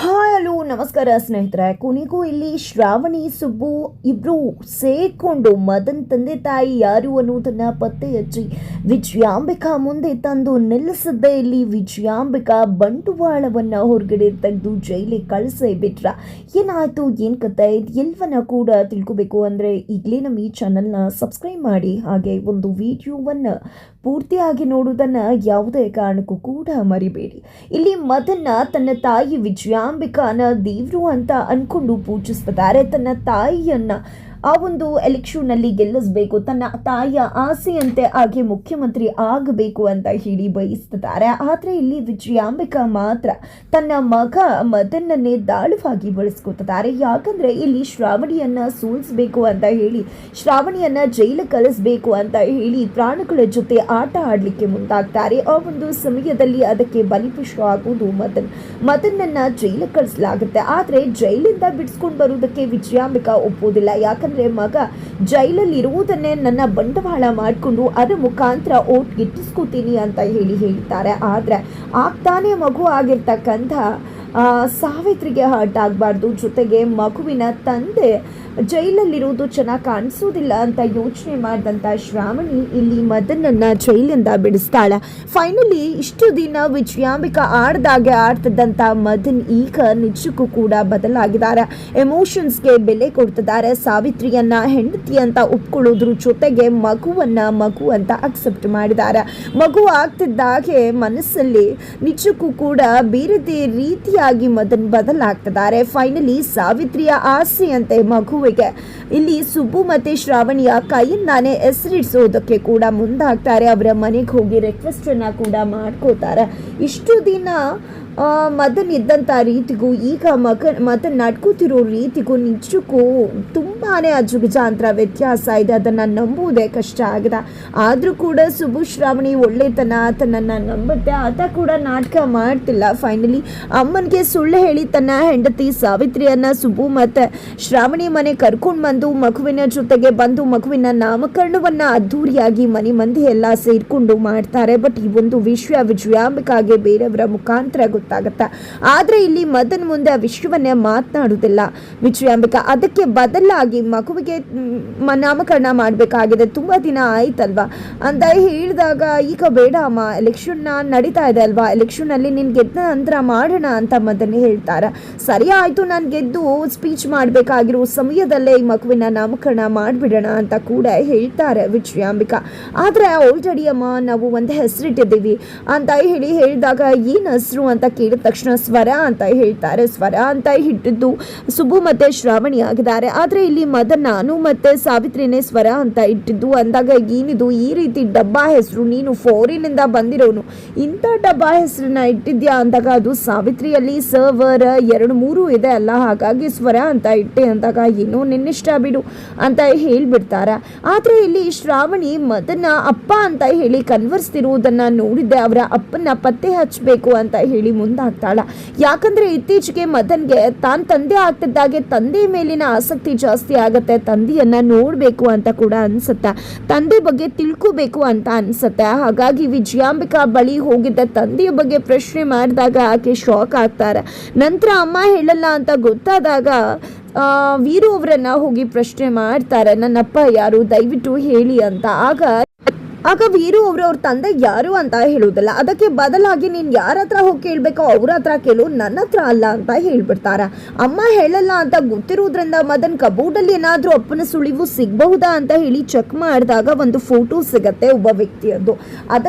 Hello ನಮಸ್ಕಾರ ಸ್ನೇಹಿತರೆ. ಕೊನೆಗೂ ಇಲ್ಲಿ ಶ್ರಾವಣಿ ಸುಬ್ಬು ಇಬ್ರು ಸೇರ್ಕೊಂಡು ಮದನ್ ತಂದೆ ತಾಯಿ ಯಾರು ಅನ್ನೋದನ್ನ ಪತ್ತೆ ಹಚ್ಚಿ ವಿಜಯಾಂಬಿಕಾ ಮುಂದೆ ತಂದು ನಿಲ್ಲಿಸದೆ ಇಲ್ಲಿ ವಿಜಯಾಂಬಿಕಾ ಬಂಡವಾಳವನ್ನ ಹೊರಗಡೆ ತೆಗೆದು ಜೈಲಿಗೆ ಕಳಿಸೇ ಬಿಟ್ರ. ಏನಾಯ್ತು, ಏನ್ ಕತೆ, ಎಲ್ಲವನ್ನ ಕೂಡ ತಿಳ್ಕೋಬೇಕು ಅಂದ್ರೆ ಈಗಲೇ ನಮ್ಮ ಈ ಚಾನಲ್ನ ಸಬ್ಸ್ಕ್ರೈಬ್ ಮಾಡಿ, ಹಾಗೆ ಒಂದು ವಿಡಿಯೋವನ್ನ ಪೂರ್ತಿಯಾಗಿ ನೋಡುವುದನ್ನ ಯಾವುದೇ ಕಾರಣಕ್ಕೂ ಕೂಡ ಮರಿಬೇಡಿ. ಇಲ್ಲಿ ಮದನ್ನ ತನ್ನ ತಾಯಿ ವಿಜಯಾಂಬಿಕಾನ ದೇವ್ರು ಅಂತ ಅನ್ಕೊಂಡು ಪೂಜಿಸ್ತಿದ್ದಾರೆ. ತನ್ನ ತಾಯಿಯನ್ನ ಆ ಒಂದು ಎಲೆಕ್ಷನ್ನಲ್ಲಿ ಗೆಲ್ಲಿಸಬೇಕು, ತನ್ನ ತಾಯಿಯ ಆಸೆಯಂತೆ ಹಾಗೆ ಮುಖ್ಯಮಂತ್ರಿ ಆಗಬೇಕು ಅಂತ ಹೇಳಿ ಬಯಸ್ತಿದ್ದಾರೆ. ಆದರೆ ಇಲ್ಲಿ ವಿಜಯಾಂಬಿಕಾ ಮಾತ್ರ ತನ್ನ ಮಗ ಮದನ್ನನ್ನೇ ದಾಳವಾಗಿ ಬಳಸ್ಕೊತಿದ್ದಾರೆ. ಯಾಕಂದ್ರೆ ಇಲ್ಲಿ ಶ್ರಾವಣಿಯನ್ನ ಸೋಲಿಸಬೇಕು ಅಂತ ಹೇಳಿ, ಶ್ರಾವಣಿಯನ್ನ ಜೈಲು ಕಳಿಸ್ಬೇಕು ಅಂತ ಹೇಳಿ ಪ್ರಾಣಗಳ ಜೊತೆ ಆಟ ಆಡ್ಲಿಕ್ಕೆ ಮುಂದಾಗ್ತಾರೆ. ಆ ಒಂದು ಸಮಯದಲ್ಲಿ ಅದಕ್ಕೆ ಬಲಿಪಶು ಆಗುವುದು ಮದನ್ನನ್ನ ಜೈಲು ಕಳಿಸಲಾಗುತ್ತೆ. ಆದ್ರೆ ಜೈಲಿಂದ ಬಿಡಿಸ್ಕೊಂಡು ಬರುವುದಕ್ಕೆ ವಿಜಯಾಂಬಿಕಾ ಒಪ್ಪೋದಿಲ್ಲ. ಯಾಕಂದ್ರೆ ಮಗ ಜೈಲಲ್ಲಿ ಇರುವುದನ್ನೇ ನನ್ನ ಬಂಡವಾಳ ಮಾಡಿಕೊಂಡು ಅದರ ಮುಖಾಂತರ ಓಟ್ ಗಿಟ್ಟಿಸ್ಕೋತೀನಿ ಅಂತ ಹೇಳ್ತಾರೆ. ಆದ್ರೆ ಆಗ್ತಾನೆ ಮಗು ಆಗಿರ್ತಕ್ಕಂಥ ಸಾವಿತ್ರಿಗೆ ಹರ್ಟ್ ಆಗಬಾರ್ದು, ಜೊತೆಗೆ ಮಗುವಿನ ತಂದೆ ಜೈಲಲ್ಲಿರುವುದು ಚೆನ್ನಾಗಿ ಕಾಣಿಸೋದಿಲ್ಲ ಅಂತ ಯೋಚನೆ ಮಾಡಿದಂಥ ಶ್ರಾವಣಿ ಇಲ್ಲಿ ಮದನನ್ನ ಜೈಲಿಂದ ಬಿಡಿಸ್ತಾಳೆ. ಫೈನಲಿ ಇಷ್ಟು ದಿನ ವಿಜಯಾಂಬಿಕಾ ಆಡ್ತಿದ್ದಂಥ ಮದನ್ ಈಗ ನಿಜಕ್ಕೂ ಕೂಡ ಬದಲಾಗಿದ್ದಾರೆ. ಎಮೋಷನ್ಸ್ಗೆ ಬೆಲೆ ಕೊಡ್ತಿದ್ದಾರೆ. ಸಾವಿತ್ರಿಯನ್ನ ಹೆಂಡತಿ ಅಂತ ಒಪ್ಕೊಳ್ಳೋದ್ರ ಜೊತೆಗೆ ಮಗು ಅಂತ ಅಕ್ಸೆಪ್ಟ್ ಮಾಡಿದ್ದಾರೆ. ಮಗು ಆಗ್ತಿದ್ದಾಗೆ ಮನಸ್ಸಲ್ಲಿ ನಿಜಕ್ಕೂ ಕೂಡ ಬೇರೆ ರೀತಿಯಾಗಿ ಮದನ್ ಬದಲಾಗ್ತಿದ್ದಾರೆ. ಫೈನಲಿ ಸಾವಿತ್ರಿಯ ಆಸೆಯಂತೆ ಮಗುವಿಗೆ ಇಲ್ಲಿ ಸುಬ್ಬು ಮತ್ತೆ ಶ್ರಾವಣಿಯ ಕೈಯಿಂದಾನೆ ಹೆಸರಿಡಿಸೋದಕ್ಕೆ ಕೂಡ ಮುಂದಾಗ್ತಾರೆ. ಅವರ ಮನೆಗೆ ಹೋಗಿ ರಿಕ್ವೆಸ್ಟ್ ಅನ್ನ ಕೂಡ ಮಾಡ್ಕೋತಾರೆ. ಇಷ್ಟು ದಿನ ಮದನ್ ಇದ್ದಂಥ ರೀತಿಗೂ ಈಗ ಮದನ್ ನಡ್ಕೋತಿರೋ ರೀತಿಗೂ ನಿಜಕ್ಕೂ ತುಂಬಾನೇ ಅಜುಗಜಾಂತರ ವ್ಯತ್ಯಾಸ ಇದೆ. ಅದನ್ನು ನಂಬುವುದೇ ಕಷ್ಟ ಆಗಿದೆ. ಆದರೂ ಕೂಡ ಸುಬ್ಬು ಶ್ರಾವಣಿ ಒಳ್ಳೆತನ ಆತನನ್ನು ನಂಬುತ್ತೆ. ಆತ ಕೂಡ ನಾಟಕ ಮಾಡ್ತಿಲ್ಲ. ಫೈನಲಿ ಅಮ್ಮನಿಗೆ ಸುಳ್ಳು ಹೇಳಿ ತನ್ನ ಹೆಂಡತಿ ಸಾವಿತ್ರಿಯನ್ನ ಸುಬ್ಬು ಮತ್ತು ಶ್ರಾವಣಿ ಮನೆ ಕರ್ಕೊಂಡು ಬಂದು ಮಗುವಿನ ಜೊತೆಗೆ ಬಂದು ಮಗುವಿನ ನಾಮಕರಣವನ್ನ ಅದ್ಧೂರಿಯಾಗಿ ಮನೆ ಮಂದಿ ಎಲ್ಲ ಸೇರ್ಕೊಂಡು ಮಾಡ್ತಾರೆ. ಬಟ್ ಈ ಒಂದು ವಿಷಯ ವಿಜಯಾಂಬಿಕಾಗೆ ಬೇರೆಯವರ ಮುಖಾಂತರ ಗೊತ್ತಾಗತ್ತೆ. ಆದ್ರೆ ಇಲ್ಲಿ ಮದನ್ ಮುಂದೆ ಆ ವಿಷಯವನ್ನೇ ಮಾತನಾಡುವುದಿಲ್ಲ ವಿಜಯಾಂಬಿಕಾ. ಅದಕ್ಕೆ ಬದಲಾಗಿ ಮಗುವಿಗೆ ನಾಮಕರಣ ಮಾಡಬೇಕಾಗಿದೆ, ತುಂಬಾ ದಿನ ಆಯ್ತಲ್ವಾ ಅಂತ ಹೇಳಿದಾಗ, ಈಗ ಬೇಡ ಅಮ್ಮ, ಎಲೆಕ್ಷನ್ ನಡೀತಾ ಇದೆ ಅಲ್ವಾ, ಎಲೆಕ್ಷನ್ ಅಲ್ಲಿ ನಿನ್ ಗೆದ್ದ ನಂತರ ಮಾಡೋಣ ಅಂತ ಮದನ್ ಹೇಳ್ತಾರೆ. ಸರಿ ಆಯ್ತು, ನಾನು ಗೆದ್ದು ಸ್ಪೀಚ್ ಮಾಡಬೇಕಾಗಿರೋ ಸಮಯದಲ್ಲೇ ಈ ಮಗುವಿನ ನಾಮಕರಣ ಮಾಡಿಬಿಡೋಣ ಅಂತ ಕೂಡ ಹೇಳ್ತಾರೆ ವಿಜಯಾಂಬಿಕಾ. ಆದ್ರೆ ಆಲ್ರೆಡಿ ಅಮ್ಮ ನಾವು ಒಂದು ಹೆಸರಿಟ್ಟಿದ್ದೀವಿ ಅಂತ ಹೇಳಿದಾಗ ಏನ್ ಹೆಸರು ಅಂತ ಕೇಳಿದ ತಕ್ಷಣ ಸ್ವರ ಅಂತ ಹೇಳ್ತಾರೆ. ಸ್ವರ ಅಂತ ಇಟ್ಟಿದ್ದು ಸುಬ್ಬು ಮತ್ತೆ ಶ್ರಾವಣಿ ಆಗಿದ್ದಾರೆ. ಆದ್ರೆ ಇಲ್ಲಿ ಮದನ್ ನಾನು ಮತ್ತೆ ಸಾವಿತ್ರಿನೇ ಸ್ವರ ಅಂತ ಇಟ್ಟಿದ್ದು ಅಂದಾಗ, ಏನಿದು ಈ ರೀತಿ ಡಬ್ಬಾ ಹೆಸರು, ನೀನು ಫಾರಿನಿಂದ ಬಂದಿರೋನು, ಇಂಥ ಡಬ್ಬಾ ಹೆಸರನ್ನ ಇಟ್ಟಿದ್ಯಾ ಅಂದಾಗ, ಅದು ಸಾವಿತ್ರಿಯಲ್ಲಿ ಸರ್ವರ್ 2-3 ಇದೆ ಅಲ್ಲ, ಹಾಗಾಗಿ ಸ್ವರ ಅಂತ ಇಟ್ಟೆ ಅಂದಾಗ, ಏನೋ ನಿನ್ನಿಷ್ಟ ಬಿಡು ಅಂತ ಹೇಳ್ಬಿಡ್ತಾರೆ. ಆದ್ರೆ ಇಲ್ಲಿ ಶ್ರಾವಣಿ ಮದನ್ನ ಅಪ್ಪ ಅಂತ ಹೇಳಿ ಕನ್ವರ್ಸ್ತಿರುವುದನ್ನ ನೋಡಿದ್ದೆ. ಅವರ ಅಪ್ಪನ ಪತ್ತೆ ಹಚ್ಚಬೇಕು ಅಂತ ಹೇಳಿ ಮುಂದಾಗ್ತಾಳ. ಯಾಕಂದ್ರೆ ಇತ್ತೀಚೆಗೆ ಮದನ್ಗೆ ತಾನ್ ತಂದೆ ಆಗ್ತಿದ್ದಾಗೆ ತಂದೆ ಮೇಲಿನ ಆಸಕ್ತಿ ಜಾಸ್ತಿ ಆಗತ್ತೆ. ತಂದೆಯನ್ನ ನೋಡ್ಬೇಕು ಅಂತ ಕೂಡ ಅನ್ಸುತ್ತೆ, ತಂದೆ ಬಗ್ಗೆ ತಿಳ್ಕೋಬೇಕು ಅಂತ ಅನ್ಸುತ್ತೆ. ಹಾಗಾಗಿ ವಿಜಯಾಂಬಿಕಾ ಬಳಿ ಹೋಗಿದ್ದ ತಂದೆಯ ಬಗ್ಗೆ ಪ್ರಶ್ನೆ ಮಾಡಿದಾಗ ಆಕೆ ಶಾಕ್ ಆಗ್ತಾರೆ. ನಂತರ ಅಮ್ಮ ಹೇಳಲ್ಲ ಅಂತ ಗೊತ್ತಾದಾಗ ವೀರು ಅವರನ್ನ ಹೋಗಿ ಪ್ರಶ್ನೆ ಮಾಡ್ತಾರೆ, ನನ್ನಪ್ಪ ಯಾರು ದಯವಿಟ್ಟು ಹೇಳಿ ಅಂತ. ಆಗ ವೀರು ಅವ್ರ ತಂದೆ ಯಾರು ಅಂತ ಹೇಳುವುದಿಲ್ಲ. ಅದಕ್ಕೆ ಬದಲಾಗಿ ನೀನು ಯಾರ ಹತ್ರ ಹೋಗಿ ಕೇಳಬೇಕೋ ಅವ್ರ ಹತ್ರ ಕೇಳು, ನನ್ನ ಹತ್ರ ಅಲ್ಲ ಅಂತ ಹೇಳ್ಬಿಡ್ತಾರೆ. ಅಮ್ಮ ಹೇಳಲ್ಲ ಅಂತ ಗೊತ್ತಿರೋದ್ರಿಂದ ಮದನ್ ಕಬೋರ್ಡಲ್ಲಿ ಏನಾದರೂ ಅಪ್ಪನ ಸುಳಿವು ಸಿಗಬಹುದಾ ಅಂತ ಹೇಳಿ ಚೆಕ್ ಮಾಡಿದಾಗ ಒಂದು ಫೋಟೋ ಸಿಗತ್ತೆ ಒಬ್ಬ ವ್ಯಕ್ತಿಯದ್ದು.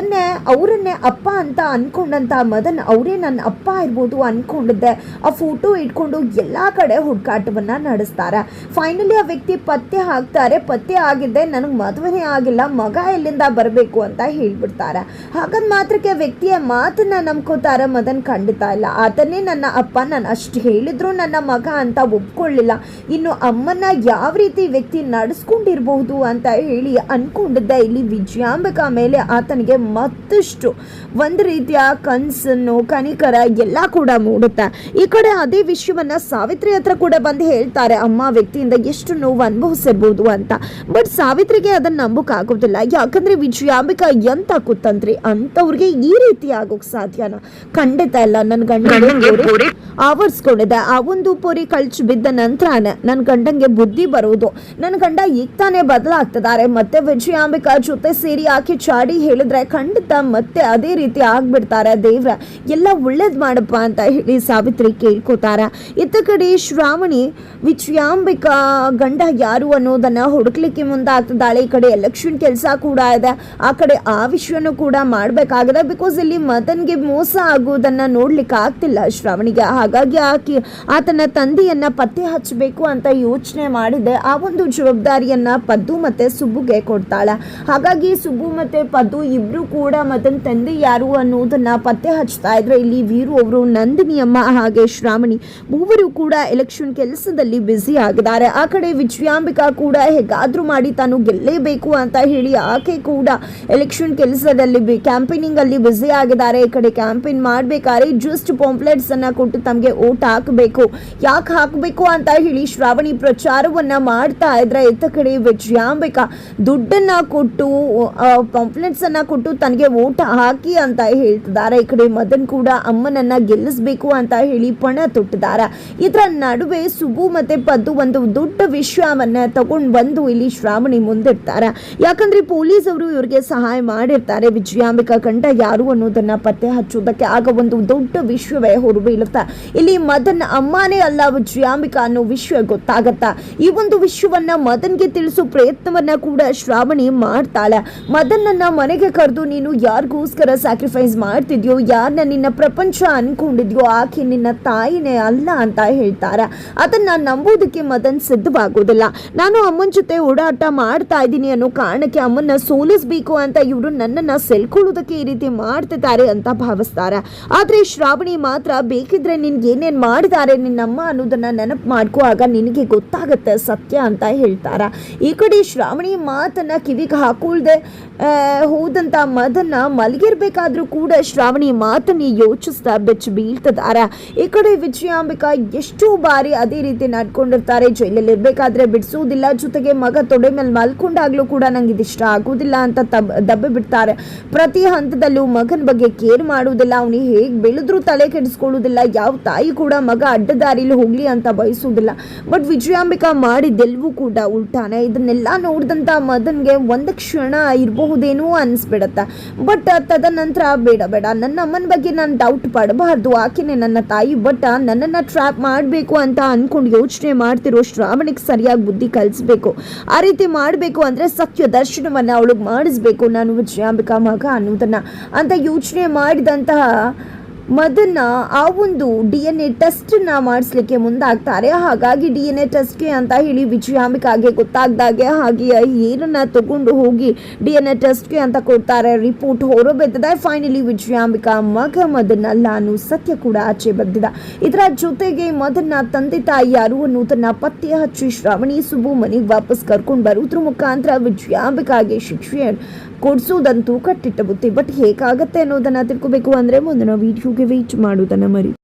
ಅವರನ್ನೇ ಅಪ್ಪ ಅಂತ ಅನ್ಕೊಂಡಂತ ಮದನ್ ಅವರೇ ನನ್ನ ಅಪ್ಪ ಇರ್ಬೋದು ಅನ್ಕೊಂಡಿದ್ದೆ. ಆ ಫೋಟೋ ಇಟ್ಕೊಂಡು ಎಲ್ಲ ಕಡೆ ಹುಡುಕಾಟವನ್ನ ನಡೆಸ್ತಾರೆ. ಫೈನಲಿ ಆ ವ್ಯಕ್ತಿ ಪತ್ತೆ ಹಾಕ್ತಾರೆ. ಪತ್ತೆ ಆಗಿದ್ದೆ ನನಗೆ ಮದುವೆನೇ ಆಗಿಲ್ಲ, ಮಗ ಎಲ್ಲಿಂದ ಬರಬೇಕು ಅಂತ ಹೇಳ್ಬಿಡ್ತಾರೆ. ಹಾಗಂದ್ ಮಾತ್ರಕ್ಕೆ ವ್ಯಕ್ತಿಯ ಮಾತನ್ನ ನಂಬ್ಕೋತಾರ ಮದನ್. ಖಂಡಿತ ಇಲ್ಲ, ಆತನೇ ನನ್ನ ಅಪ್ಪ, ನಾನು ಅಷ್ಟು ಹೇಳಿದ್ರು ನನ್ನ ಮಗ ಅಂತ ಒಪ್ಕೊಳ್ಳಿಲ್ಲ. ಇನ್ನು ಅಮ್ಮನ ಯಾವ ರೀತಿ ವ್ಯಕ್ತಿ ನಡೆಸ್ಕೊಂಡಿರ್ಬಹುದು ಅಂತ ಹೇಳಿ ಅನ್ಕೊಂಡಿದ್ದೆ. ಇಲ್ಲಿ ವಿಜಯಾಂಬಿಕಾ ಮೇಲೆ ಆತನಿಗೆ ಮತ್ತಷ್ಟು ಒಂದು ರೀತಿಯ ಕನ್ಸನ್ನು ಕನಿಕರ ಎಲ್ಲ ಕೂಡ ಮೂಡುತ್ತೆ. ಈ ಕಡೆ ಅದೇ ವಿಷಯವನ್ನ ಸಾವಿತ್ರಿ ಹತ್ರ ಕೂಡ ಬಂದು ಹೇಳ್ತಾರೆ, ಅಮ್ಮ ವ್ಯಕ್ತಿಯಿಂದ ಎಷ್ಟು ನೋವು ಅನುಭವಿಸಿರ್ಬೋದು ಅಂತ. ಬಟ್ ಸಾವಿತ್ರಿಗೆ ಅದನ್ನ ನಂಬಕ್ಕಾಗೋದಿಲ್ಲ. ಯಾಕಂದ್ರೆ ವಿಜಯಾಂಬಿಕಾ ಎಂತ ಕುತ್ತಂತ್ರಿ ಅಂತವ್ರಿಗೆ ಈ ರೀತಿ ಆಗೋಕ್ ಸಾಧ್ಯನಾ? ಖಂಡಿತ ಇಲ್ಲ. ನನ್ನ ಗಂಡಂಗೆ ಆವರ್ಸ್ಕೊಂಡಿದೆ. ಆ ಒಂದು ಪೊರಿ ಕಳ್ಚಿ ಬಿದ್ದ ನಂತರನೇ ನನ್ನ ಗಂಡಂಗೆ ಬುದ್ಧಿ ಬರುವುದು. ನನ್ನ ಗಂಡ ಈಗ ತಾನೇ ಬದಲಾಗ್ತಿದ್ದಾರೆ. ಮತ್ತೆ ವಿಜಯಾಂಬಿಕಾ ಜೊತೆ ಸೇರಿ ಆಕೆ ಚಾಡಿ ಹೇಳಿದ್ರೆ ಖಂಡಿತ ಮತ್ತೆ ಅದೇ ರೀತಿ ಆಗ್ಬಿಡ್ತಾರೆ. ದೇವ್ರ ಎಲ್ಲ ಒಳ್ಳೇದ್ ಮಾಡಪ್ಪ ಅಂತ ಹೇಳಿ ಸಾವಿತ್ರಿ ಕೇಳ್ಕೊತಾರೆ. ಇತ್ತ ಕಡೆ ಶ್ರಾವಣಿ ವಿಜಯಾಂಬಿಕಾ ಗಂಡ ಯಾರು ಅನ್ನೋದನ್ನ ಹುಡುಕ್ಲಿಕ್ಕೆ ಮುಂದಾಗ್ತಿದ್ದಾಳೆ. ಈ ಕಡೆ ಎಲೆಕ್ಷನ್ ಕೆಲಸ ಕೂಡ ಇದೆ. ಆ ಕಡೆ ಆ ವಿಷಯನೂ ಕೂಡ ಮಾಡ್ಬೇಕಾಗಿದೆ. ಬಿಕಾಸ್ ಇಲ್ಲಿ ಮದನ್ಗೆ ಮೋಸ ಆಗೋದನ್ನ ನೋಡ್ಲಿಕ್ಕೆ ಆಗ್ತಿಲ್ಲ ಶ್ರಾವಣಿಗೆ. ಹಾಗಾಗಿ ಆತನ ತಂದೆಯನ್ನ ಪತ್ತೆ ಹಚ್ಚಬೇಕು ಅಂತ ಯೋಚನೆ ಮಾಡಿದೆ. ಆ ಒಂದು ಜವಾಬ್ದಾರಿಯನ್ನ ಪದ್ದು ಮತ್ತೆ ಸುಬ್ಬುಗೆ ಕೊಡ್ತಾಳೆ. ಹಾಗಾಗಿ ಸುಬ್ಬು ಮತ್ತೆ ಪದ್ದು ಇಬ್ರು ಕೂಡ ಮದನ್ ತಂದೆ ಯಾರು ಅನ್ನೋದನ್ನ ಪತ್ತೆ ಹಚ್ತಾ ಇದ್ರೆ ಇಲ್ಲಿ ವೀರು ಅವರು, ನಂದಿನಿ ಅಮ್ಮ ಹಾಗೆ ಶ್ರಾವಣಿ ಮೂವರು ಕೂಡ ಎಲೆಕ್ಷನ್ ಕೆಲಸದಲ್ಲಿ ಬ್ಯುಸಿ ಆಗಿದ್ದಾರೆ. ಆ ಕಡೆ ವಿಜಯಾಂಬಿಕಾ ಕೂಡ ಹೇಗಾದ್ರೂ ಮಾಡಿ ತಾನು ಗೆಲ್ಲೇಬೇಕು ಅಂತ ಹೇಳಿ ಆಕೆ ಕೂಡ ಎಲೆಕ್ಷನ್ ಕೆಲಸದಲ್ಲಿ ಕ್ಯಾಂಪೇನಿಂಗ್ ಅಲ್ಲಿ ಬ್ಯುಸಿ ಆಗಿದ್ದಾರೆ. ಈ ಕಡೆ ಕ್ಯಾಂಪೇನ್ ಮಾಡ್ಬೇಕಾದ್ರೆ ಜಸ್ಟ್ ಪಾಂಪ್ಲೆಟ್ಸ್ ಅನ್ನ ಕೊಟ್ಟು ತಮಗೆ ಓಟ್ ಹಾಕಬೇಕು, ಯಾಕೆ ಹಾಕಬೇಕು ಅಂತ ಹೇಳಿ ಶ್ರಾವಣಿ ಪ್ರಚಾರವನ್ನ ಮಾಡ್ತಾ ಇದ್ರೆ, ಇತ್ತ ಕಡೆ ವಿಜಯಾಂಬಿಕಾ ದುಡ್ಡನ್ನ ಕೊಟ್ಟು ಪಾಂಪ್ಲೆಟ್ಸ್ ಅನ್ನ ಕೊಟ್ಟು ತನಗೆ ಓಟ್ ಹಾಕಿ ಅಂತ ಹೇಳ್ತಿದ್ದಾರೆ. ಈ ಕಡೆ ಮದನ್ ಕೂಡ ಅಮ್ಮನನ್ನ ಗೆಲ್ಲಿಸಬೇಕು ಅಂತ ಹೇಳಿ ಪಣ ತೊಟ್ಟಿದ್ದಾರೆ. ಇದರ ನಡುವೆ ಸುಬ್ಬು ಮತ್ತೆ ಪದ್ದು ಒಂದು ದೊಡ್ಡ ವಿಷಯವನ್ನ ತಗೊಂಡು ಬಂದು ಇಲ್ಲಿ ಶ್ರಾವಣಿ ಮುಂದಿರ್ತಾರೆ. ಯಾಕಂದ್ರೆ ಪೊಲೀಸ್ ಅವರು ಇವರಿಗೆ ಸಹಾಯ ಮಾಡಿರ್ತಾರೆ ವಿಜಯಾಂಬಿಕಾ ಗಂಡ ಯಾರು ಅನ್ನೋದನ್ನ ಪತ್ತೆ ಹಚ್ಚೋದಕ್ಕೆ. ಆಗ ಒಂದು ದೊಡ್ಡ ವಿಷಯವೇ ಹೊರಬೀಳುತ್ತೆ. ಇಲ್ಲಿ ಮದನ್ ಅಮ್ಮನೇ ಅಲ್ಲ ವಿಜಯಾಂಬಿಕಾ ಅನ್ನೋ ವಿಷಯ ಗೊತ್ತಾಗತ್ತಾ. ಈ ಒಂದು ವಿಷಯವನ್ನ ಮದನ್ಗೆ ತಿಳಿಸೋ ಪ್ರಯತ್ನವನ್ನ ಕೂಡ ಶ್ರಾವಣಿ ಮಾಡ್ತಾಳೆ. ಮದನ್ನ ಮನೆಗೆ ಕರೆದು, ನೀನು ಯಾರಿಗೋಸ್ಕರ ಸ್ಯಾಕ್ರಿಫೈಸ್ ಮಾಡ್ತಿದ್ಯೋ, ಯಾರನ್ನ ನಿನ್ನ ಪ್ರಪಂಚ ಅನ್ಕೊಂಡಿದ್ಯೋ ಆಕೆ ನಿನ್ನ ತಾಯಿನೇ ಅಲ್ಲ ಅಂತ ಹೇಳ್ತಾರೆ. ಅದನ್ನ ನಂಬೋದಕ್ಕೆ ಮದನ್ ಸಿದ್ಧವಾಗೋದಿಲ್ಲ. ನಾನು ಅಮ್ಮನ ಜೊತೆ ಓಡಾಟ ಮಾಡ್ತಾ ಇದ್ದೀನಿ ಅನ್ನೋ ಕಾರಣಕ್ಕೆ ಅಮ್ಮನ್ನ ಸೋಲಿಸಬೇಕು ಅಂತ ಇವರು ನನ್ನನ್ನ ಸೆಲ್ಕೊಳ್ಳೋದಕ್ಕೆ ಈ ರೀತಿ ಮಾಡ್ತಿದ್ದಾರೆ ಅಂತ ಭಾವಿಸ್ತಾರೆ. ಆದ್ರೆ ಶ್ರಾವಣಿ ಮಾತ್ರ, ಬೇಕಿದ್ರೆ ನಿನ್ಗೆ ಏನೇನ್ ಮಾಡಿದ್ದಾರೆ ನಿನ್ನಮ್ಮ ಅನ್ನೋದನ್ನ ನೆನಪು ಮಾಡ್ಕೋ, ಆಗ ನಿನಗೆ ಗೊತ್ತಾಗತ್ತೆ ಸತ್ಯ ಅಂತ ಹೇಳ್ತಾರ. ಈ ಕಡೆ ಶ್ರಾವಣಿ ಮಾತನ್ನ ಕಿವಿಗೆ ಹಾಕೊಳ್ದೆ ಹೋದಂತ ಮದನ್ನ ಮಲಗಿರ್ಬೇಕಾದ್ರೂ ಕೂಡ ಶ್ರಾವಣಿ ಮಾತನ್ನ ಯೋಚಿಸ್ತಾ ಬೆಚ್ಚ ಬೀಳ್ತಿದ್ದಾರೆ. ಈ ಕಡೆ ವಿಜಯಾಂಬಿಕಾ ಎಷ್ಟು ಬಾರಿ ಅದೇ ರೀತಿ ನಡ್ಕೊಂಡಿರ್ತಾರೆ. ಜೈಲಲ್ಲಿ ಇರ್ಬೇಕಾದ್ರೆ ಬಿಡಿಸೋದಿಲ್ಲ, ಜೊತೆಗೆ ಮಗ ತೊಡೆ ಮೇಲೆ ಮಲ್ಕೊಂಡಾಗ್ಲೂ ಕೂಡ ನಂಗೆ ಇದಿಷ್ಟ ಆಗೋದಿಲ್ಲ ಅಂತ ದಬ್ಬೆ ಬಿಡ್ತಾರೆ. ಪ್ರತಿ ಹಂತದಲ್ಲೂ ಮಗನ ಬಗ್ಗೆ ಕೇರ್ ಮಾಡುವುದಿಲ್ಲ, ಅವನಿಗೆ ಹೇಗೆ ಬೆಳೆದ್ರೂ ತಲೆ ಕೆಡಿಸ್ಕೊಳ್ಳೋದಿಲ್ಲ. ಯಾವ ತಾಯಿ ಕೂಡ ಮಗ ಅಡ್ಡದಾರಿಲಿ ಹೋಗ್ಲಿ ಅಂತ ಬಯಸೋದಿಲ್ಲ. ಬಟ್ ವಿಜಯಾಂಬಿಕಾ ಮಾಡಿದ್ದೆಲ್ಲವೂ ಕೂಡ ಉಲ್ಟಾನೆ. ಇದನ್ನೆಲ್ಲ ನೋಡಿದಂತ ಮದನ್ಗೆ ಒಂದು ಕ್ಷಣ ಇರಬಹುದೇನೋ ಅನ್ಸ್ಬಿಡತ್ತೆ. ಬಟ್ ತದನಂತರ ಬೇಡ ನನ್ನ ಅಮ್ಮನ ಬಗ್ಗೆ ನಾನು ಡೌಟ್ ಪಡಬಾರ್ದು, ಆಕೆನೆ ನನ್ನ ತಾಯಿ. ಬಟ್ ನನ್ನನ್ನ ಟ್ರ್ಯಾಪ್ ಮಾಡಬೇಕು ಅಂತ ಅನ್ಕೊಂಡು ಯೋಚನೆ ಮಾಡ್ತಿರೋ ಶ್ರಾವಣಿಗೆ ಸರಿಯಾಗಿ ಬುದ್ಧಿ ಕಲಿಸ್ಬೇಕು. ಆ ರೀತಿ ಮಾಡಬೇಕು ಅಂದ್ರೆ ಸತ್ಯ ದರ್ಶನವನ್ನ ಅವಳಿಗೆ ಮಾಡಿಸ್ಬೇಕು, ನಾನು ವಿಜಯಾಂಬಿಕಾ ಮಗ ಅನ್ನೋದನ್ನ ಅಂತ ಯೋಚನೆ ಮಾಡಿದಂತಹ ಮದನ್ನ ಆ ಒಂದು DNA ಟೆಸ್ಟನ್ನ ಮಾಡಿಸ್ಲಿಕ್ಕೆ ಮುಂದಾಗ್ತಾರೆ. ಹಾಗಾಗಿ DNA ಟೆಸ್ಟ್ಗೆ ಅಂತ ಹೇಳಿ ವಿಜಯಾಂಬಿಕಾಗೆ ಗೊತ್ತಾಗ್ದಾಗೆ ಹಾಗೆ ಏನನ್ನ ತಗೊಂಡು ಹೋಗಿ DNA ಟೆಸ್ಟ್ಗೆ ಅಂತ ಕೊಡ್ತಾರೆ. ರಿಪೋರ್ಟ್ ಹೊರಬಿದ್ದಿದೆ. ಫೈನಲಿ ವಿಜಯಾಂಬಿಕಾ ಮಗ ಮದನ್ ಅಲ್ಲ ಅನ್ನೋ ಸತ್ಯ ಕೂಡ ಆಚೆ ಬಂದಿದೆ. ಇದರ ಜೊತೆಗೆ ಮದನ್ನ ತಂದೆ ತಾಯಿ ಯಾರು ಅನ್ನೋದನ್ನ ಪತ್ತೆ ಹಚ್ಚಿ ಶ್ರಾವಣಿ ಸುಬ್ಬು ಮನೆಗೆ ವಾಪಸ್ ಕರ್ಕೊಂಡು ಬರೋದ್ರ ಮುಖಾಂತರ ವಿಜಯಾಂಬಿಕಾಗೆ ಶಿಕ್ಷೆ ಕೊಡಿಸೋದಂತೂ ಕಟ್ಟಿಟ್ಟ ಬುತ್ತಿ. ಬಟ್ ಹೇಗಾಗತ್ತೆ ಅನ್ನೋದನ್ನ ತಿಳ್ಕೋಬೇಕು ಅಂದ್ರೆ ಮುಂದಿನ ವಿಡಿಯೋಗೆ ವೇಟ್ ಮಾಡೋದನ್ನ ಮರಿ.